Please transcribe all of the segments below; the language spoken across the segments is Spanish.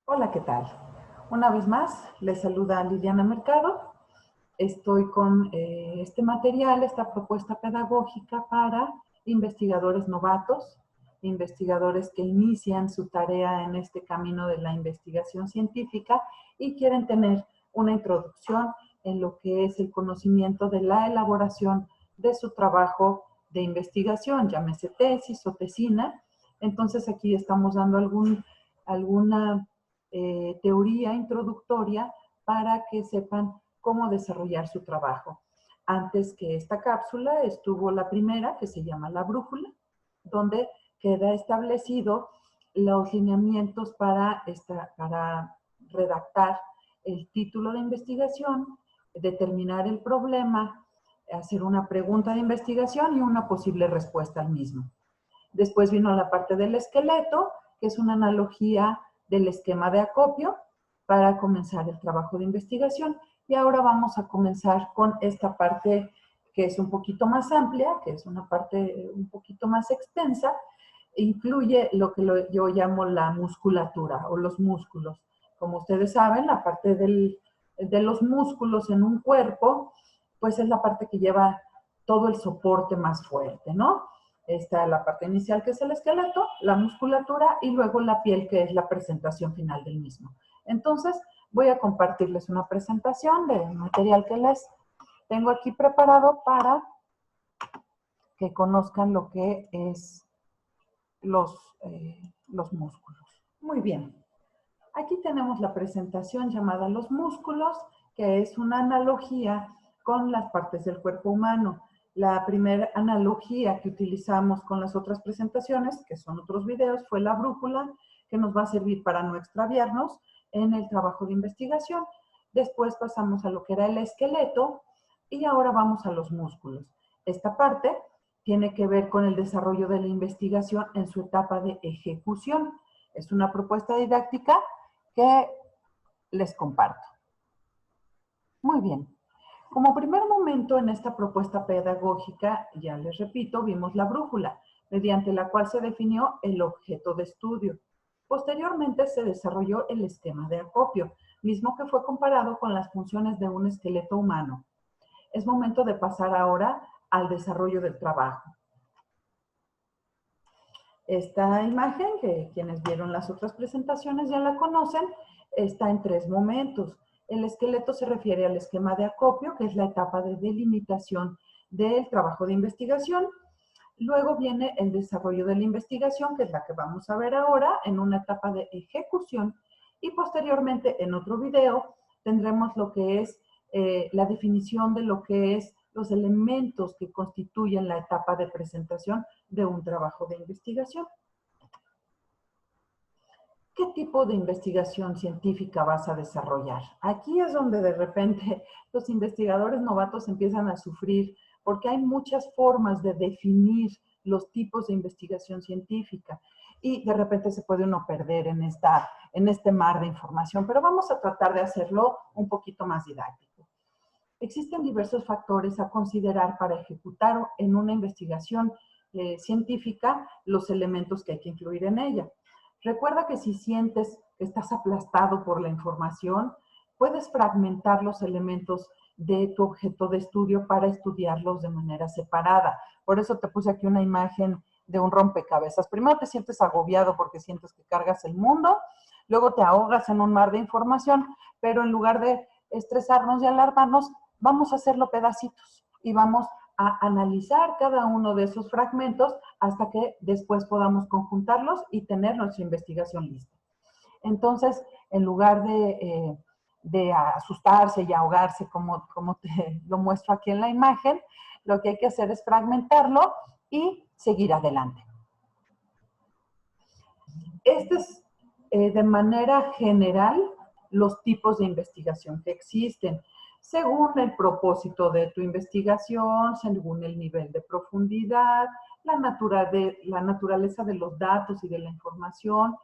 Hola, ¿qué tal? Una vez más, les saluda Liliana Mercado. Estoy con este material, esta propuesta pedagógica para investigadores novatos, investigadores que inician su tarea en este camino de la investigación científica y quieren tener una introducción en lo que es el conocimiento de la elaboración de su trabajo de investigación, llámese tesis o tesina. Entonces aquí estamos dando alguna teoría introductoria para que sepan cómo desarrollar su trabajo. Antes que esta cápsula estuvo la primera, que se llama la brújula, donde queda establecido los lineamientos para redactar el título de investigación, determinar el problema, hacer una pregunta de investigación y una posible respuesta al mismo. Después vino la parte del esqueleto, que es una analogía del esquema de acopio para comenzar el trabajo de investigación. Y ahora vamos a comenzar con esta parte que es un poquito más amplia, que es una parte un poquito más extensa, incluye lo que yo llamo la musculatura o los músculos. Como ustedes saben, la parte de los músculos en un cuerpo, pues es la parte que lleva todo el soporte más fuerte, ¿no? Está la parte inicial, que es el esqueleto, la musculatura y luego la piel, que es la presentación final del mismo. Entonces, voy a compartirles una presentación del material que les tengo aquí preparado para que conozcan lo que es los músculos. Muy bien. Aquí tenemos la presentación llamada los músculos, que es una analogía con las partes del cuerpo humano. La primera analogía que utilizamos con las otras presentaciones, que son otros videos, fue la brújula, que nos va a servir para no extraviarnos en el trabajo de investigación. Después pasamos a lo que era el esqueleto y ahora vamos a los músculos. Esta parte tiene que ver con el desarrollo de la investigación en su etapa de ejecución. Es una propuesta didáctica que les comparto. Muy bien. Como primer momento en esta propuesta pedagógica, ya les repito, vimos la brújula, mediante la cual se definió el objeto de estudio. Posteriormente se desarrolló el esquema de acopio, mismo que fue comparado con las funciones de un esqueleto humano. Es momento de pasar ahora al desarrollo del trabajo. Esta imagen, que quienes vieron las otras presentaciones ya la conocen, está en tres momentos. El esqueleto se refiere al esquema de acopio, que es la etapa de delimitación del trabajo de investigación. Luego viene el desarrollo de la investigación, que es la que vamos a ver ahora, en una etapa de ejecución. Y posteriormente, en otro video, tendremos lo que es la definición de lo que es los elementos que constituyen la etapa de presentación de un trabajo de investigación. ¿Qué tipo de investigación científica vas a desarrollar? Aquí es donde de repente los investigadores novatos empiezan a sufrir porque hay muchas formas de definir los tipos de investigación científica y de repente se puede uno perder en este mar de información, pero vamos a tratar de hacerlo un poquito más didáctico. Existen diversos factores a considerar para ejecutar en una investigación científica los elementos que hay que incluir en ella. Recuerda que si sientes que estás aplastado por la información, puedes fragmentar los elementos de tu objeto de estudio para estudiarlos de manera separada. Por eso te puse aquí una imagen de un rompecabezas. Primero te sientes agobiado porque sientes que cargas el mundo, luego te ahogas en un mar de información, pero en lugar de estresarnos y alarmarnos, vamos a hacerlo pedacitos y vamos a analizar cada uno de esos fragmentos hasta que después podamos conjuntarlos y tener nuestra investigación lista. Entonces, en lugar de asustarse y ahogarse como te lo muestro aquí en la imagen, lo que hay que hacer es fragmentarlo y seguir adelante. Este es de manera general los tipos de investigación que existen, según el propósito de tu investigación, según el nivel de profundidad, la naturaleza de los datos y de la información,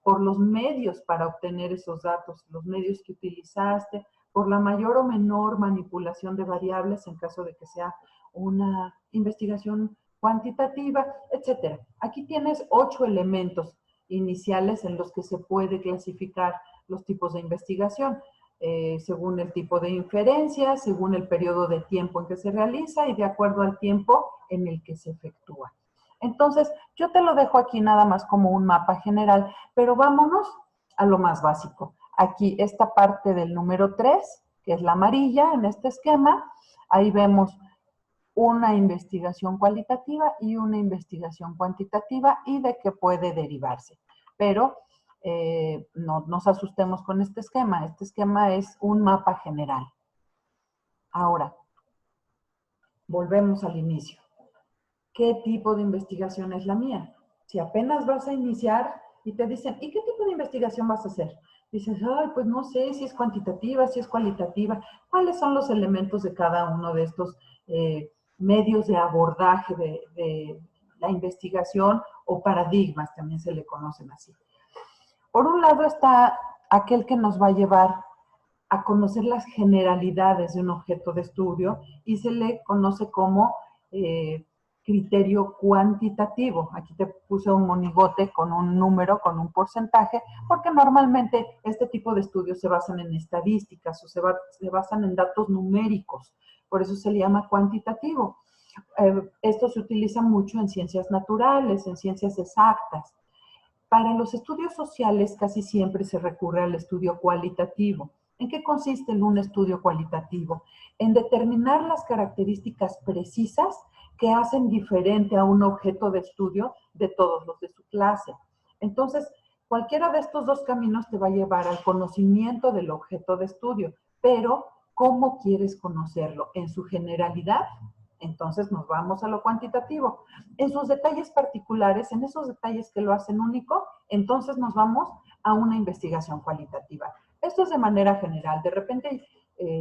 por los medios para obtener esos datos, los medios que utilizaste, por la mayor o menor manipulación de variables en caso de que sea una investigación cuantitativa, etcétera. Aquí tienes 8 elementos iniciales en los que se puede clasificar los tipos de investigación, según el tipo de inferencia, según el periodo de tiempo en que se realiza y de acuerdo al tiempo en el que se efectúa. Entonces, yo te lo dejo aquí nada más como un mapa general, pero vámonos a lo más básico. Aquí esta parte del número 3, que es la amarilla en este esquema, ahí vemos una investigación cualitativa y una investigación cuantitativa y de qué puede derivarse. Pero no nos asustemos con este esquema. Este esquema es un mapa general. Ahora, volvemos al inicio. ¿Qué tipo de investigación es la mía? Si apenas vas a iniciar y te dicen, ¿y qué tipo de investigación vas a hacer? Dices, ay, pues no sé si es cuantitativa, si es cualitativa. ¿Cuáles son los elementos de cada uno de estos medios de abordaje de la investigación o paradigmas, también se le conocen así? Por un lado está aquel que nos va a llevar a conocer las generalidades de un objeto de estudio y se le conoce como criterio cuantitativo. Aquí te puse un monigote con un número, con un porcentaje, porque normalmente este tipo de estudios se basan en estadísticas o se basan en datos numéricos. Por eso se le llama cuantitativo. Esto se utiliza mucho en ciencias naturales, en ciencias exactas. Para los estudios sociales casi siempre se recurre al estudio cualitativo. ¿En qué consiste en un estudio cualitativo? En determinar las características precisas que hacen diferente a un objeto de estudio de todos los de su clase. Entonces, cualquiera de estos dos caminos te va a llevar al conocimiento del objeto de estudio, pero ¿cómo quieres conocerlo? ¿En su generalidad? Entonces nos vamos a lo cuantitativo. En sus detalles particulares, en esos detalles que lo hacen único, entonces nos vamos a una investigación cualitativa. Esto es de manera general. De repente hay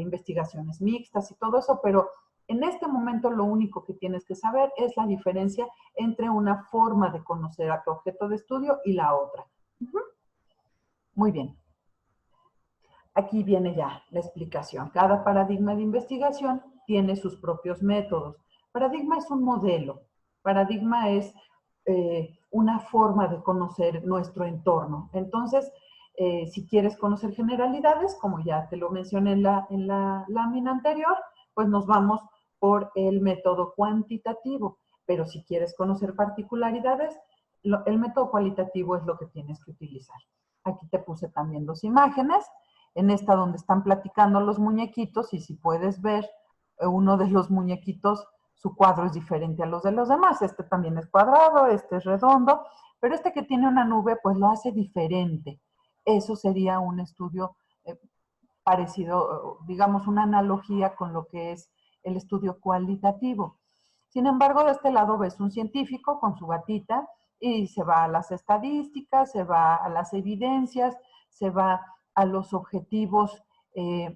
investigaciones mixtas y todo eso, pero en este momento lo único que tienes que saber es la diferencia entre una forma de conocer a tu objeto de estudio y la otra. Muy bien. Aquí viene ya la explicación. Cada paradigma de investigación tiene sus propios métodos. Paradigma es un modelo. Paradigma es una forma de conocer nuestro entorno. Entonces, si quieres conocer generalidades, como ya te lo mencioné en la lámina anterior, pues nos vamos por el método cuantitativo. Pero si quieres conocer particularidades, el método cualitativo es lo que tienes que utilizar. Aquí te puse también 2 imágenes. En esta donde están platicando los muñequitos, y si puedes ver, uno de los muñequitos, su cuadro es diferente a los de los demás. Este también es cuadrado, este es redondo, pero este que tiene una nube, pues lo hace diferente. Eso sería un estudio parecido, digamos, una analogía con lo que es el estudio cualitativo. Sin embargo, de este lado ves un científico con su batita y se va a las estadísticas, se va a las evidencias, se va a los objetivos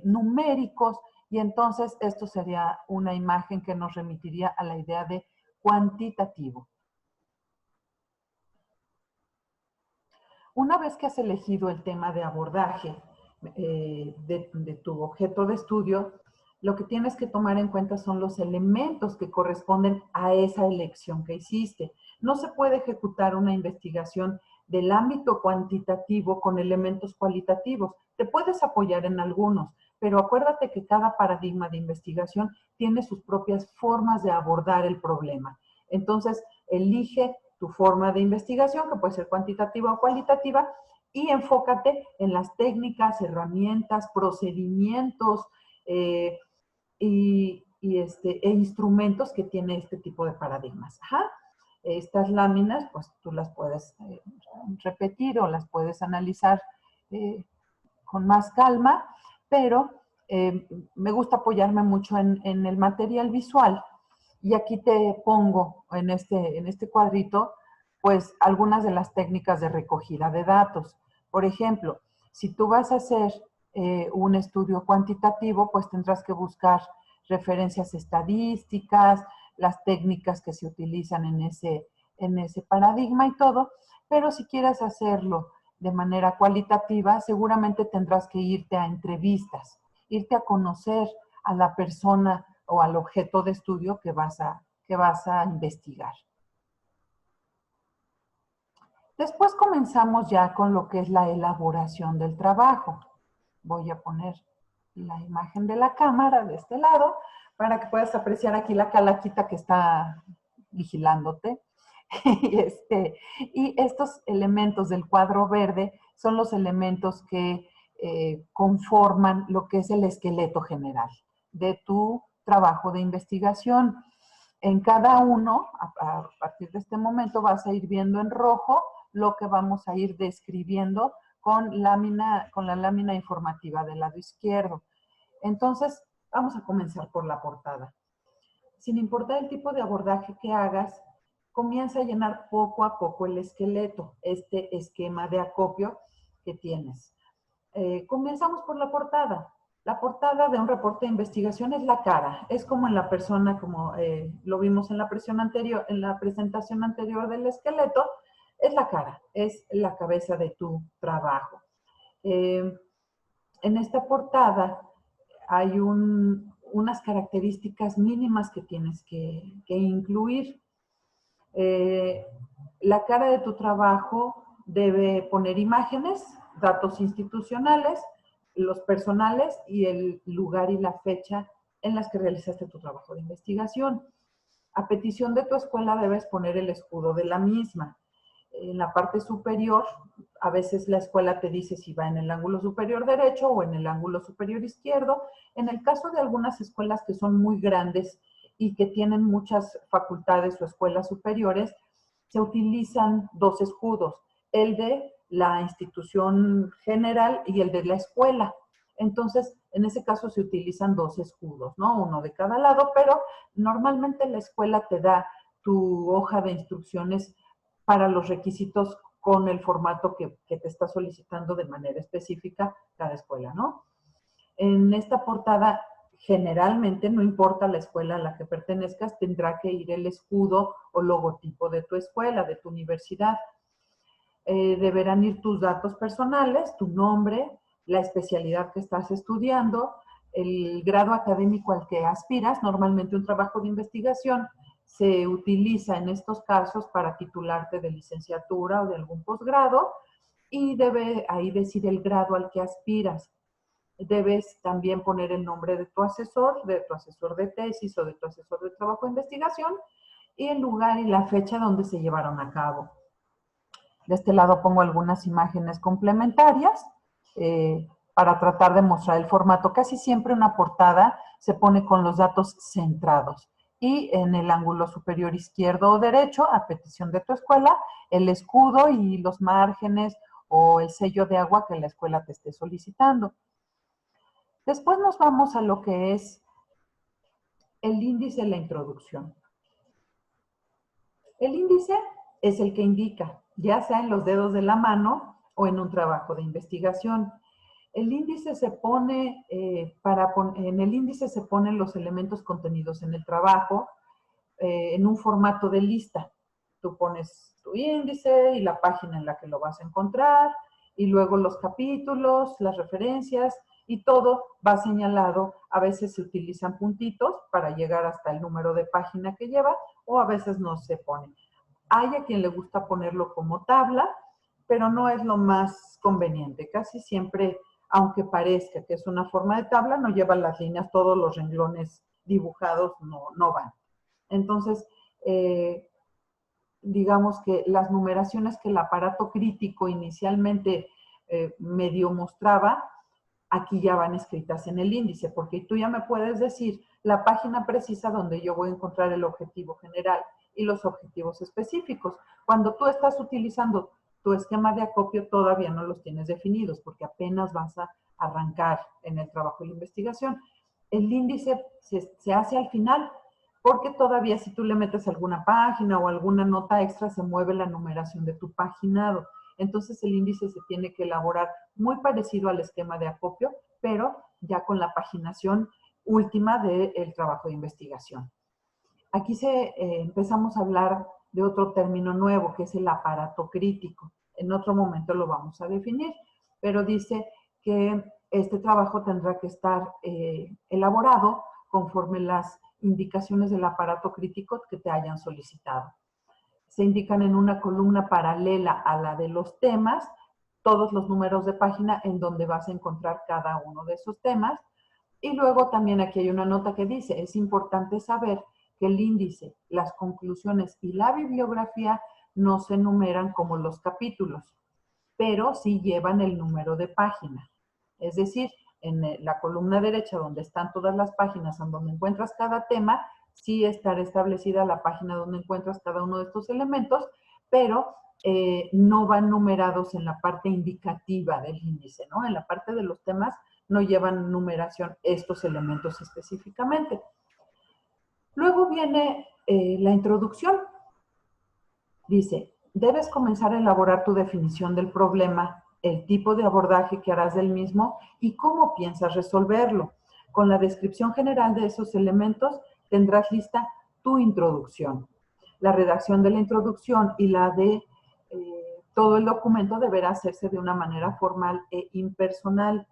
numéricos, y entonces esto sería una imagen que nos remitiría a la idea de cuantitativo. Una vez que has elegido el tema de abordaje de tu objeto de estudio, lo que tienes que tomar en cuenta son los elementos que corresponden a esa elección que hiciste. No se puede ejecutar una investigación del ámbito cuantitativo con elementos cualitativos. Te puedes apoyar en algunos, pero acuérdate que cada paradigma de investigación tiene sus propias formas de abordar el problema. Entonces, elige tu forma de investigación, que puede ser cuantitativa o cualitativa, y enfócate en las técnicas, herramientas, procedimientos e instrumentos que tiene este tipo de paradigmas. Estas láminas, pues tú las puedes repetir o las puedes analizar con más calma, pero me gusta apoyarme mucho en el material visual. Y aquí te pongo en este cuadrito, pues algunas de las técnicas de recogida de datos. Por ejemplo, si tú vas a hacer un estudio cuantitativo, pues tendrás que buscar referencias estadísticas, las técnicas que se utilizan en ese paradigma y todo, pero si quieres hacerlo de manera cualitativa, seguramente tendrás que irte a entrevistas. irte a conocer a la persona o al objeto de estudio que vas a investigar. Después comenzamos ya con lo que es la elaboración del trabajo. Voy a poner la imagen de la cámara de este lado para que puedas apreciar aquí la calaquita que está vigilándote. Y estos elementos del cuadro verde son los elementos que conforman lo que es el esqueleto general de tu trabajo de investigación. En cada uno, a partir de este momento, vas a ir viendo en rojo lo que vamos a ir describiendo con la lámina informativa del lado izquierdo. Entonces, vamos a comenzar por la portada. Sin importar el tipo de abordaje que hagas, comienza a llenar poco a poco el esqueleto, este esquema de acopio que tienes. Comenzamos por la portada. La portada de un reporte de investigación es la cara, es como en la persona, como lo vimos en la presentación anterior del esqueleto, es la cara, es la cabeza de tu trabajo. En esta portada hay unas características mínimas que tienes que incluir. La cara de tu trabajo debe poner imágenes, datos institucionales, los personales y el lugar y la fecha en las que realizaste tu trabajo de investigación. A petición de tu escuela debes poner el escudo de la misma. En la parte superior, a veces la escuela te dice si va en el ángulo superior derecho o en el ángulo superior izquierdo. En el caso de algunas escuelas que son muy grandes y que tienen muchas facultades o escuelas superiores, se utilizan dos escudos, el de la institución general y el de la escuela. Entonces, en ese caso se utilizan dos escudos, ¿no? Uno de cada lado, pero normalmente la escuela te da tu hoja de instrucciones para los requisitos con el formato que te está solicitando de manera específica cada escuela, ¿no? En esta portada, generalmente, no importa la escuela a la que pertenezcas, tendrá que ir el escudo o logotipo de tu escuela, de tu universidad. Deberán ir tus datos personales, tu nombre, la especialidad que estás estudiando, el grado académico al que aspiras. Normalmente un trabajo de investigación se utiliza en estos casos para titularte de licenciatura o de algún posgrado y debe ahí decir el grado al que aspiras. Debes también poner el nombre de tu asesor de tesis o de tu asesor de trabajo de investigación y el lugar y la fecha donde se llevaron a cabo. De este lado pongo algunas imágenes complementarias para tratar de mostrar el formato. Casi siempre una portada se pone con los datos centrados y en el ángulo superior izquierdo o derecho, a petición de tu escuela, el escudo y los márgenes o el sello de agua que la escuela te esté solicitando. Después nos vamos a lo que es el índice de la introducción. El índice es el que indica, ya sea en los dedos de la mano o en un trabajo de investigación. El índice se pone, en el índice se ponen los elementos contenidos en el trabajo en un formato de lista. Tú pones tu índice y la página en la que lo vas a encontrar, y luego los capítulos, las referencias, y todo va señalado. A veces se utilizan puntitos para llegar hasta el número de página que lleva, o a veces no se pone. Hay a quien le gusta ponerlo como tabla, pero no es lo más conveniente. Casi siempre, aunque parezca que es una forma de tabla, no lleva las líneas, todos los renglones dibujados no van. Entonces, digamos que las numeraciones que el aparato crítico inicialmente medio mostraba, aquí ya van escritas en el índice, porque tú ya me puedes decir la página precisa donde yo voy a encontrar el objetivo general y los objetivos específicos. Cuando tú estás utilizando tu esquema de acopio, todavía no los tienes definidos, porque apenas vas a arrancar en el trabajo de la investigación. El índice se hace al final, porque todavía si tú le metes alguna página o alguna nota extra, se mueve la numeración de tu paginado. Entonces el índice se tiene que elaborar muy parecido al esquema de acopio, pero ya con la paginación última del trabajo de investigación. Aquí empezamos a hablar de otro término nuevo, que es el aparato crítico. En otro momento lo vamos a definir, pero dice que este trabajo tendrá que estar elaborado conforme las indicaciones del aparato crítico que te hayan solicitado. Se indican en una columna paralela a la de los temas todos los números de página en donde vas a encontrar cada uno de esos temas. Y luego también aquí hay una nota que dice, es importante saber que el índice, las conclusiones y la bibliografía no se enumeran como los capítulos, pero sí llevan el número de página. Es decir, en la columna derecha donde están todas las páginas en donde encuentras cada tema, sí estará establecida la página donde encuentras cada uno de estos elementos, pero no van numerados en la parte indicativa del índice, ¿no? En la parte de los temas no llevan numeración estos elementos específicamente. Luego viene la introducción. Dice, debes comenzar a elaborar tu definición del problema, el tipo de abordaje que harás del mismo y cómo piensas resolverlo. Con la descripción general de esos elementos tendrás lista tu introducción. La redacción de la introducción y la de todo el documento deberá hacerse de una manera formal e impersonal.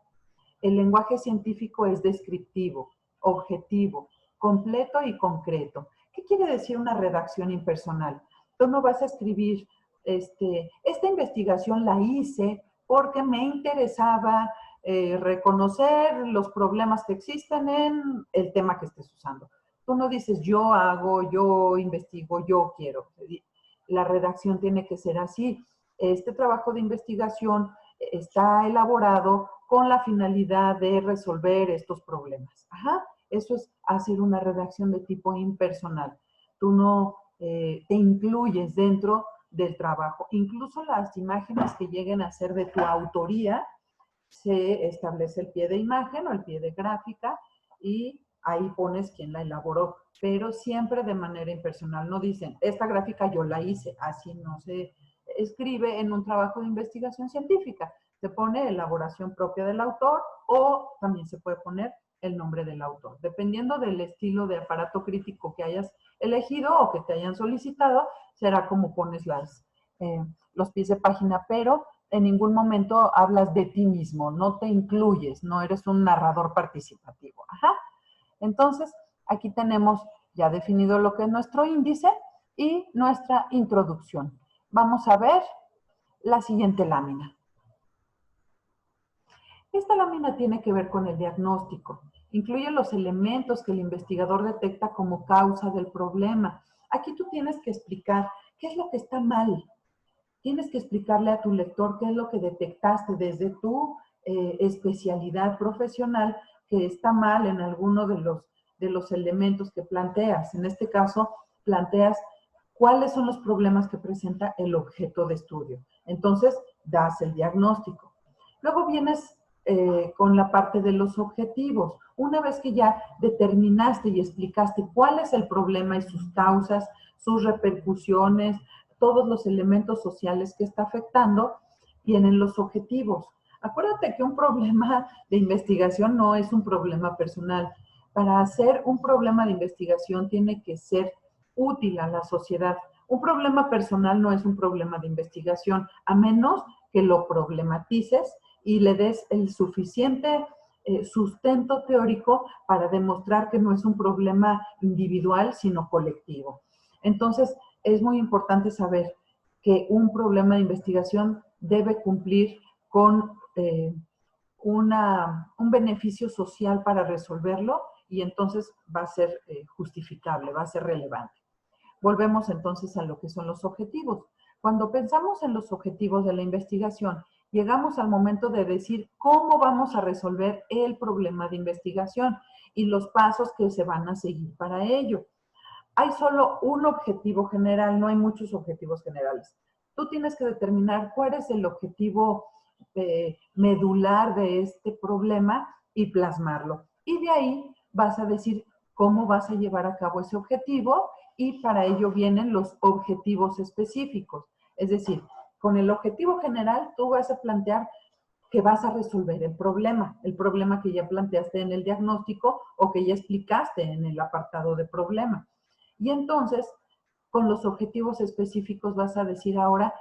El lenguaje científico es descriptivo, objetivo, completo y concreto. ¿Qué quiere decir una redacción impersonal? Tú no vas a escribir, esta investigación la hice porque me interesaba reconocer los problemas que existen en el tema que estés usando. Tú no dices yo hago, yo investigo, yo quiero. La redacción tiene que ser así. Este trabajo de investigación está elaborado con la finalidad de resolver estos problemas. Ajá, eso es hacer una redacción de tipo impersonal. Tú no te incluyes dentro del trabajo. Incluso las imágenes que lleguen a ser de tu autoría, se establece el pie de imagen o el pie de gráfica y ahí pones quién la elaboró, pero siempre de manera impersonal. No dicen, esta gráfica yo la hice, así no se escribe en un trabajo de investigación científica. Se pone elaboración propia del autor o también se puede poner el nombre del autor. Dependiendo del estilo de aparato crítico que hayas elegido o que te hayan solicitado, será como pones los pies de página, pero en ningún momento hablas de ti mismo, no te incluyes, no eres un narrador participativo. Ajá. Entonces, aquí tenemos ya definido lo que es nuestro índice y nuestra introducción. Vamos a ver la siguiente lámina. Esta lámina tiene que ver con el diagnóstico. Incluye los elementos que el investigador detecta como causa del problema. Aquí tú tienes que explicar qué es lo que está mal. Tienes que explicarle a tu lector qué es lo que detectaste desde tu especialidad profesional que está mal en alguno de los elementos que planteas. En este caso, planteas cuáles son los problemas que presenta el objeto de estudio. Entonces, das el diagnóstico. Luego vienes con la parte de los objetivos. Una vez que ya determinaste y explicaste cuál es el problema y sus causas, sus repercusiones, todos los elementos sociales que está afectando, vienen los objetivos. Acuérdate que un problema de investigación no es un problema personal. Para hacer un problema de investigación tiene que ser útil a la sociedad. Un problema personal no es un problema de investigación, a menos que lo problematices y le des el suficiente sustento teórico para demostrar que no es un problema individual, sino colectivo. Entonces, es muy importante saber que un problema de investigación debe cumplir con un beneficio social para resolverlo y entonces va a ser justificable, va a ser relevante. Volvemos entonces a lo que son los objetivos. Cuando pensamos en los objetivos de la investigación, llegamos al momento de decir cómo vamos a resolver el problema de investigación y los pasos que se van a seguir para ello. Hay solo un objetivo general, no hay muchos objetivos generales. Tú tienes que determinar cuál es el objetivo medular de este problema y plasmarlo. Y de ahí vas a decir cómo vas a llevar a cabo ese objetivo y para ello vienen los objetivos específicos. Es decir, con el objetivo general tú vas a plantear que vas a resolver el problema que ya planteaste en el diagnóstico o que ya explicaste en el apartado de problema. Y entonces, con los objetivos específicos vas a decir ahora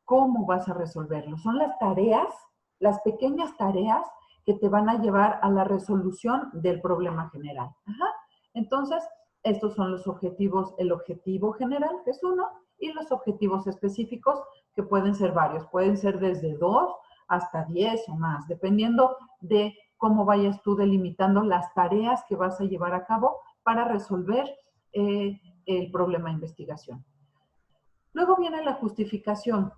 cómo vas a resolverlo. Son las tareas, las pequeñas tareas que te van a llevar a la resolución del problema general. Ajá. Entonces, estos son los objetivos, el objetivo general, que es uno, y los objetivos específicos, que pueden ser varios, pueden ser desde 2 hasta 10 o más, dependiendo de cómo vayas tú delimitando las tareas que vas a llevar a cabo para resolver el problema de investigación. Luego viene la justificación.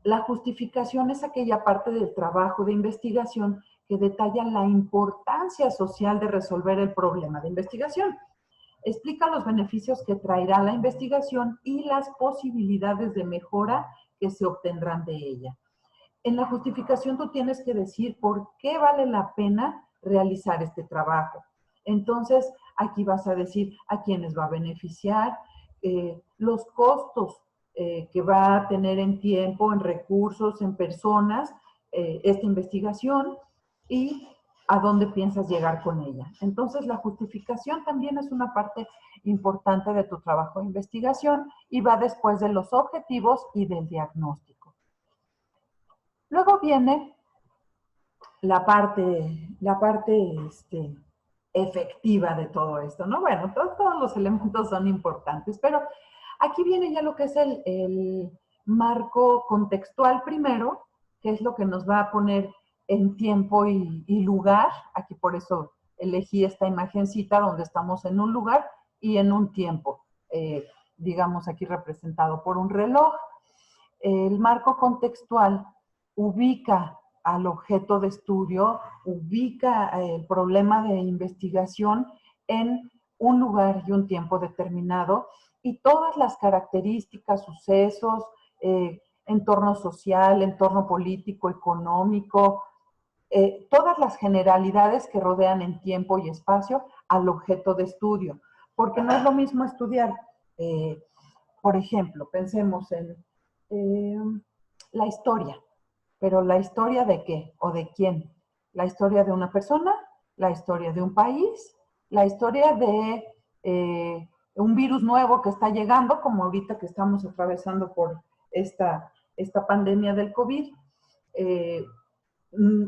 La justificación es aquella parte del trabajo de investigación que detalla la importancia social de resolver el problema de investigación. Explica los beneficios que traerá la investigación y las posibilidades de mejora que se obtendrán de ella. En la justificación tú tienes que decir por qué vale la pena realizar este trabajo. Entonces, aquí vas a decir a quiénes va a beneficiar, los costos que va a tener en tiempo, en recursos, en personas, esta investigación y a dónde piensas llegar con ella. Entonces, la justificación también es una parte importante de tu trabajo de investigación y va después de los objetivos y del diagnóstico. Luego viene la parte efectiva de todo esto, ¿no? Bueno, todos los elementos son importantes, pero aquí viene ya lo que es el marco contextual primero, que es lo que nos va a poner en tiempo y lugar. Aquí por eso elegí esta imagencita donde estamos en un lugar y en un tiempo, digamos aquí representado por un reloj. El marco contextual ubica al objeto de estudio, ubica el problema de investigación en un lugar y un tiempo determinado y todas las características, sucesos, entorno social, entorno político, económico, todas las generalidades que rodean en tiempo y espacio al objeto de estudio. Porque no es lo mismo estudiar, por ejemplo, pensemos en la historia. Pero ¿la historia de qué o de quién? ¿La historia de una persona? ¿La historia de un país? ¿La historia de un virus nuevo que está llegando, como ahorita que estamos atravesando por esta pandemia del COVID?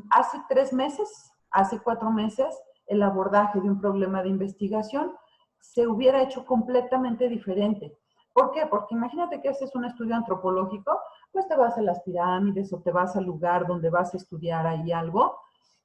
Hace 3 meses, hace 4 meses, el abordaje de un problema de investigación se hubiera hecho completamente diferente. ¿Por qué? Porque imagínate que haces un estudio antropológico, pues te vas a las pirámides o te vas al lugar donde vas a estudiar ahí algo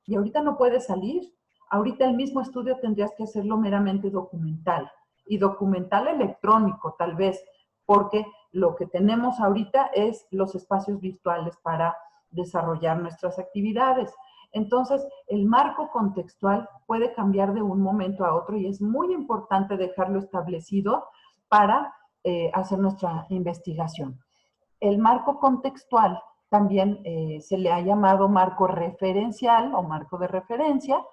y ahorita no puedes salir. Ahorita el mismo estudio tendrías que hacerlo meramente documental y documental electrónico tal vez, porque lo que tenemos ahorita es los espacios virtuales para desarrollar nuestras actividades. Entonces, el marco contextual puede cambiar de un momento a otro y es muy importante dejarlo establecido para hacer nuestra investigación. El marco contextual también se le ha llamado marco referencial o marco de referencia,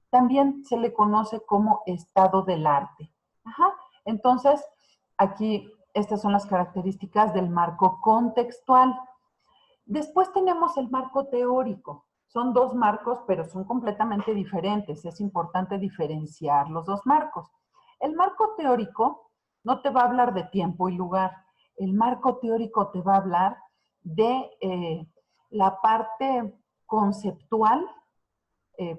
también se le conoce como estado del arte. Ajá. Entonces, aquí estas son las características del marco contextual. Después tenemos el marco teórico. Son 2 marcos, pero son completamente diferentes. Es importante diferenciar los 2 marcos. El marco teórico no te va a hablar de tiempo y lugar. El marco teórico te va a hablar de la parte conceptual.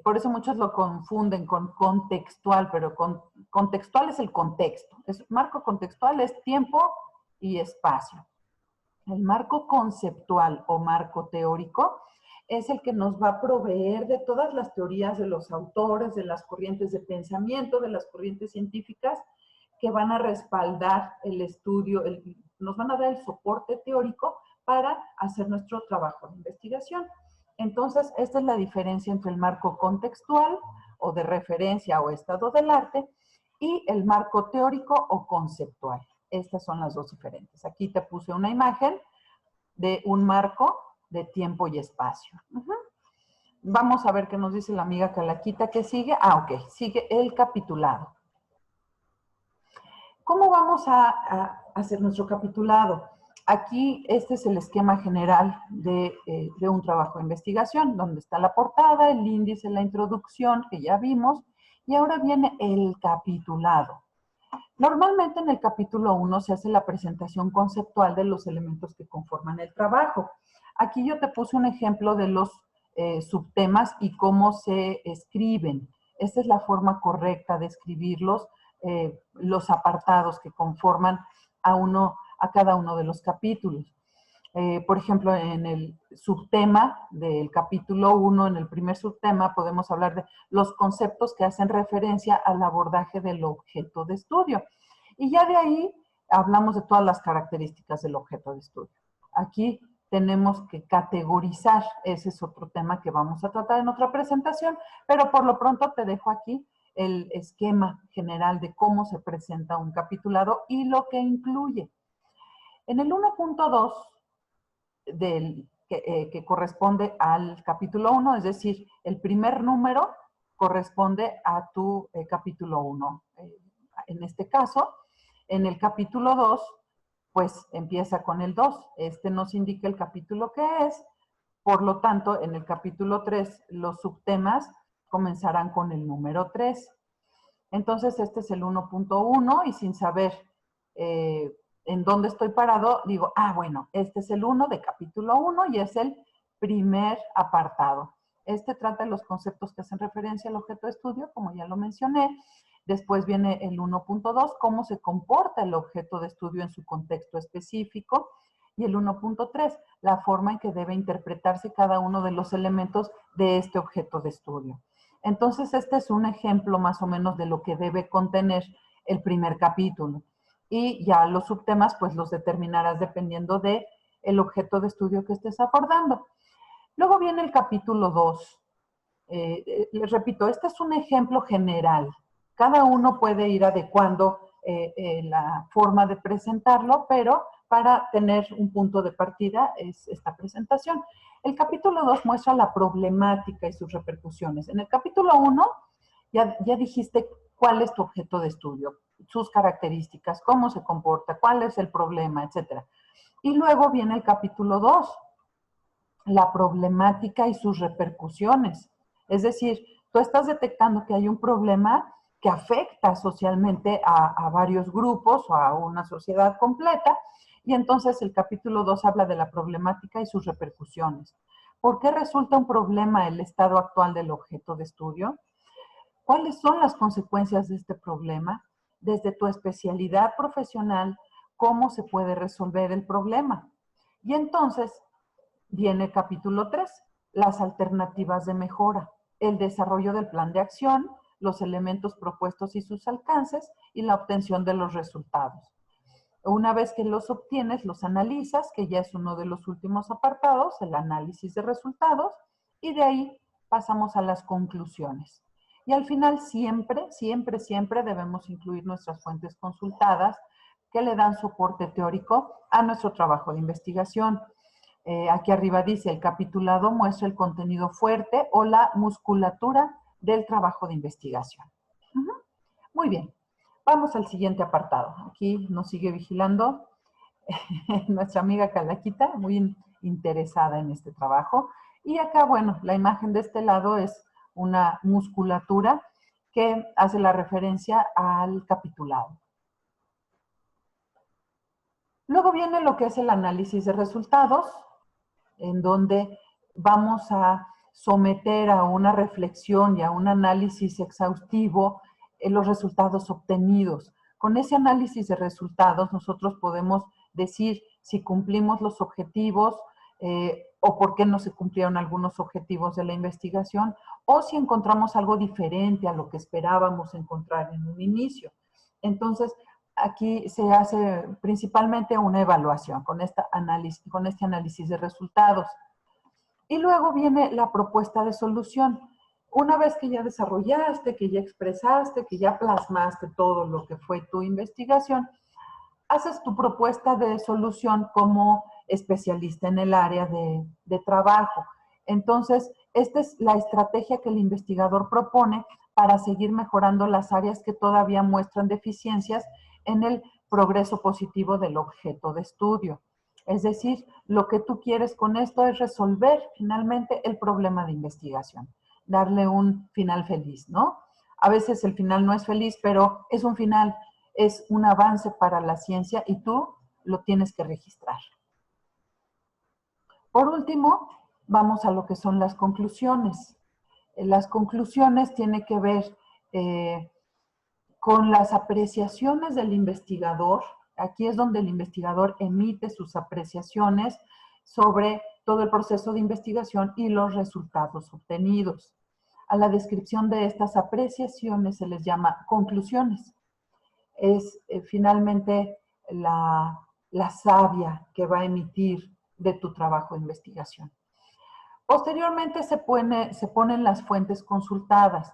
Por eso muchos lo confunden con contextual, pero contextual es el contexto. Marco contextual es tiempo y espacio. El marco conceptual o marco teórico es el que nos va a proveer de todas las teorías de los autores, de las corrientes de pensamiento, de las corrientes científicas que van a respaldar el estudio, nos van a dar el soporte teórico para hacer nuestro trabajo de investigación. Entonces, esta es la diferencia entre el marco contextual o de referencia o estado del arte y el marco teórico o conceptual. Estas son las 2 diferentes. Aquí te puse una imagen de un marco de tiempo y espacio. Vamos a ver qué nos dice la amiga Calaquita que sigue. Ok, sigue el capitulado. ¿Cómo vamos a hacer nuestro capitulado? Aquí este es el esquema general de un trabajo de investigación, donde está la portada, el índice, la introducción, que ya vimos, y ahora viene el capitulado. Normalmente en el capítulo 1 se hace la presentación conceptual de los elementos que conforman el trabajo. Aquí yo te puse un ejemplo de los subtemas y cómo se escriben. Esta es la forma correcta de escribirlos, los apartados que conforman a cada uno de los capítulos. Por ejemplo, en el subtema del capítulo 1, en el primer subtema, podemos hablar de los conceptos que hacen referencia al abordaje del objeto de estudio. Y ya de ahí hablamos de todas las características del objeto de estudio. Aquí tenemos que categorizar, ese es otro tema que vamos a tratar en otra presentación, pero por lo pronto te dejo aquí el esquema general de cómo se presenta un capitulado y lo que incluye. En el 1.2, que corresponde al capítulo 1, es decir, el primer número corresponde a tu capítulo 1. En este caso, en el capítulo 2, pues empieza con el 2. Este nos indica el capítulo que es. Por lo tanto, en el capítulo 3, los subtemas comenzarán con el número 3. Entonces, este es el 1.1 y sin saber en dónde estoy parado, digo, bueno, este es el 1 de capítulo 1 y es el primer apartado. Este trata de los conceptos que hacen referencia al objeto de estudio, como ya lo mencioné. Después viene el 1.2, cómo se comporta el objeto de estudio en su contexto específico. Y el 1.3, la forma en que debe interpretarse cada uno de los elementos de este objeto de estudio. Entonces, este es un ejemplo más o menos de lo que debe contener el primer capítulo. Y ya los subtemas, pues los determinarás dependiendo del objeto de estudio que estés abordando. Luego viene el capítulo 2. Les repito, este es un ejemplo general. Cada uno puede ir adecuando la forma de presentarlo, pero para tener un punto de partida es esta presentación. El capítulo 2 muestra la problemática y sus repercusiones. En el capítulo 1 ya dijiste cuál es tu objeto de estudio, sus características, cómo se comporta, cuál es el problema, etc. Y luego viene el capítulo 2, la problemática y sus repercusiones. Es decir, tú estás detectando que hay un problema que afecta socialmente a varios grupos o a una sociedad completa, y entonces el capítulo 2 habla de la problemática y sus repercusiones. ¿Por qué resulta un problema el estado actual del objeto de estudio? ¿Cuáles son las consecuencias de este problema? Desde tu especialidad profesional, ¿cómo se puede resolver el problema? Y entonces viene el capítulo 3, las alternativas de mejora, el desarrollo del plan de acción, los elementos propuestos y sus alcances, y la obtención de los resultados. Una vez que los obtienes, los analizas, que ya es uno de los últimos apartados, el análisis de resultados, y de ahí pasamos a las conclusiones. Y al final siempre, siempre, siempre debemos incluir nuestras fuentes consultadas que le dan soporte teórico a nuestro trabajo de investigación. Aquí arriba dice, el capitulado muestra el contenido fuerte o la musculatura del trabajo de investigación. Muy bien, vamos al siguiente apartado. Aquí nos sigue vigilando nuestra amiga Calaquita, muy interesada en este trabajo. Y acá, bueno, la imagen de este lado es una musculatura que hace la referencia al capitulado. Luego viene lo que es el análisis de resultados, en donde vamos a someter a una reflexión y a un análisis exhaustivo los resultados obtenidos. Con ese análisis de resultados nosotros podemos decir si cumplimos los objetivos o por qué no se cumplieron algunos objetivos de la investigación, o si encontramos algo diferente a lo que esperábamos encontrar en un inicio. Entonces, aquí se hace principalmente una evaluación con este análisis de resultados. Y luego viene la propuesta de solución. Una vez que ya desarrollaste, que ya expresaste, que ya plasmaste todo lo que fue tu investigación, haces tu propuesta de solución como especialista en el área de trabajo. Entonces, esta es la estrategia que el investigador propone para seguir mejorando las áreas que todavía muestran deficiencias en el progreso positivo del objeto de estudio. Es decir, lo que tú quieres con esto es resolver finalmente el problema de investigación, darle un final feliz, ¿no? A veces el final no es feliz, pero es un final, es un avance para la ciencia y tú lo tienes que registrar. Por último, vamos a lo que son las conclusiones. Las conclusiones tienen que ver con las apreciaciones del investigador. Aquí es donde el investigador emite sus apreciaciones sobre todo el proceso de investigación y los resultados obtenidos. A la descripción de estas apreciaciones se les llama conclusiones. Es finalmente la savia que va a emitir de tu trabajo de investigación. Posteriormente se ponen las fuentes consultadas.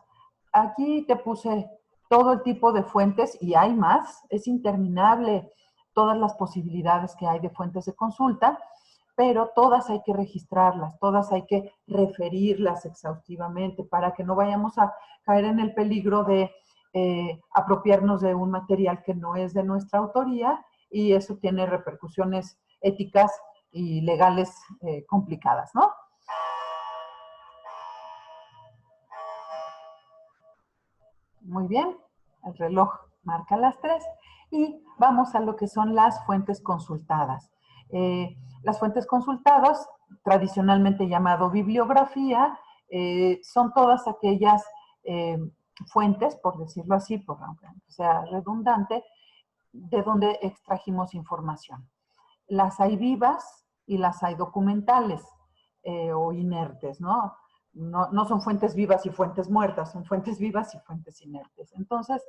Aquí te puse todo el tipo de fuentes y hay más. Es interminable todas las posibilidades que hay de fuentes de consulta, pero todas hay que registrarlas, todas hay que referirlas exhaustivamente para que no vayamos a caer en el peligro de apropiarnos de un material que no es de nuestra autoría, y eso tiene repercusiones éticas y legales complicadas, ¿no? Muy bien, el reloj marca las 3 y vamos a lo que son las fuentes consultadas. Las fuentes consultadas, tradicionalmente llamado bibliografía, son todas aquellas fuentes, por decirlo así, aunque sea redundante, de donde extrajimos información. Las hay vivas y las hay documentales o inertes, ¿no? No son fuentes vivas y fuentes muertas, son fuentes vivas y fuentes inertes. Entonces,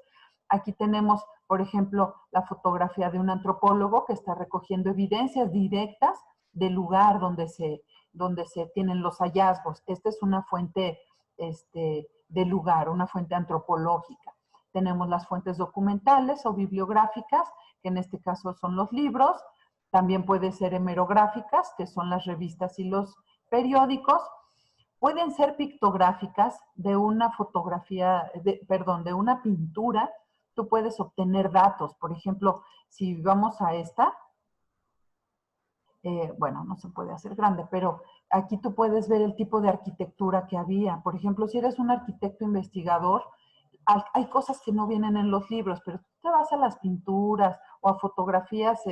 aquí tenemos, por ejemplo, la fotografía de un antropólogo que está recogiendo evidencias directas del lugar donde se tienen los hallazgos. Esta es una fuente del lugar, una fuente antropológica. Tenemos las fuentes documentales o bibliográficas, que en este caso son los libros. También puede ser hemerográficas, que son las revistas y los periódicos. Pueden ser pictográficas, de una fotografía, de una pintura. Tú puedes obtener datos. Por ejemplo, si vamos a esta, bueno, no se puede hacer grande, pero aquí tú puedes ver el tipo de arquitectura que había. Por ejemplo, si eres un arquitecto investigador, hay cosas que no vienen en los libros, pero tú te vas a las pinturas o a fotografías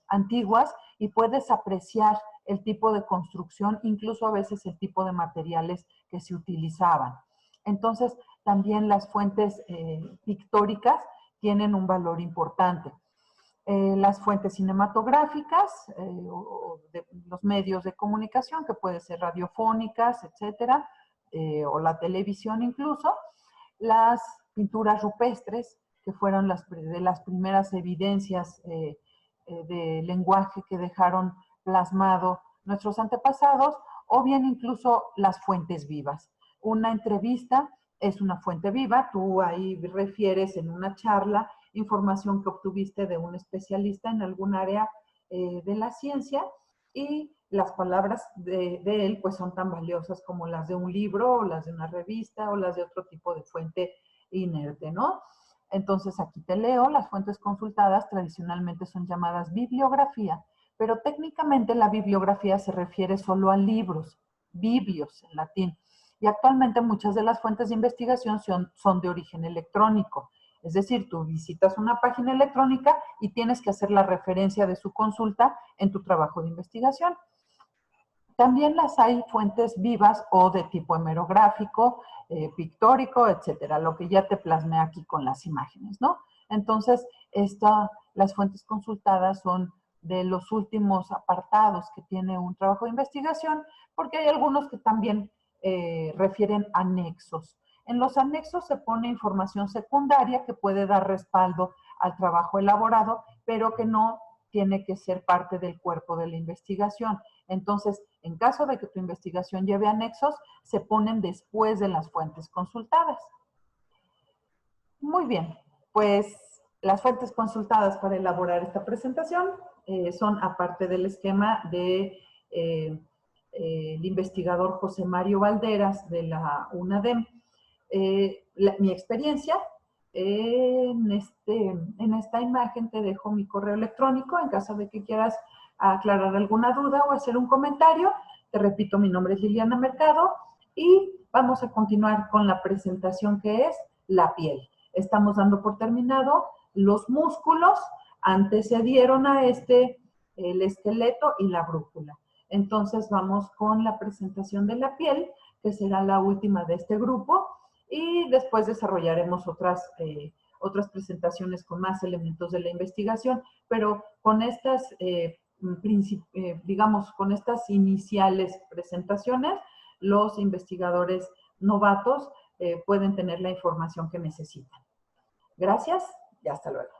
antiguas y puedes apreciar el tipo de construcción, incluso a veces el tipo de materiales que se utilizaban. Entonces, también las fuentes pictóricas tienen un valor importante. Las fuentes cinematográficas o de los medios de comunicación, que pueden ser radiofónicas, etcétera, o la televisión incluso. Las pinturas rupestres, que fueron de las primeras evidencias de lenguaje que dejaron plasmado nuestros antepasados, o bien incluso las fuentes vivas. Una entrevista es una fuente viva, tú ahí refieres en una charla información que obtuviste de un especialista en algún área de la ciencia, y las palabras de él pues son tan valiosas como las de un libro, o las de una revista, o las de otro tipo de fuente inerte, ¿no? Entonces aquí te leo. Las fuentes consultadas tradicionalmente son llamadas bibliografía, pero técnicamente la bibliografía se refiere solo a libros, biblios en latín, y actualmente muchas de las fuentes de investigación son de origen electrónico. Es decir, tú visitas una página electrónica y tienes que hacer la referencia de su consulta en tu trabajo de investigación. También las hay fuentes vivas o de tipo hemerográfico, pictórico, etcétera, lo que ya te plasmé aquí con las imágenes, ¿no? Entonces, las fuentes consultadas son de los últimos apartados que tiene un trabajo de investigación, porque hay algunos que también refieren anexos. En los anexos se pone información secundaria que puede dar respaldo al trabajo elaborado, pero que no tiene que ser parte del cuerpo de la investigación. Entonces, en caso de que tu investigación lleve anexos, se ponen después de las fuentes consultadas. Muy bien, pues las fuentes consultadas para elaborar esta presentación son, aparte del esquema de el investigador José Mario Valderas de la UNADEM, mi experiencia. En esta imagen te dejo mi correo electrónico en caso de que quieras aclarar alguna duda o hacer un comentario. Te repito, mi nombre es Liliana Mercado y vamos a continuar con la presentación, que es la piel. Estamos dando por terminado los músculos, antecedieron a el esqueleto y la brújula. Entonces vamos con la presentación de la piel, que será la última de este grupo, y después desarrollaremos otras presentaciones con más elementos de la investigación, pero con estas, digamos, con estas iniciales presentaciones, los investigadores novatos pueden tener la información que necesitan. Gracias y hasta luego.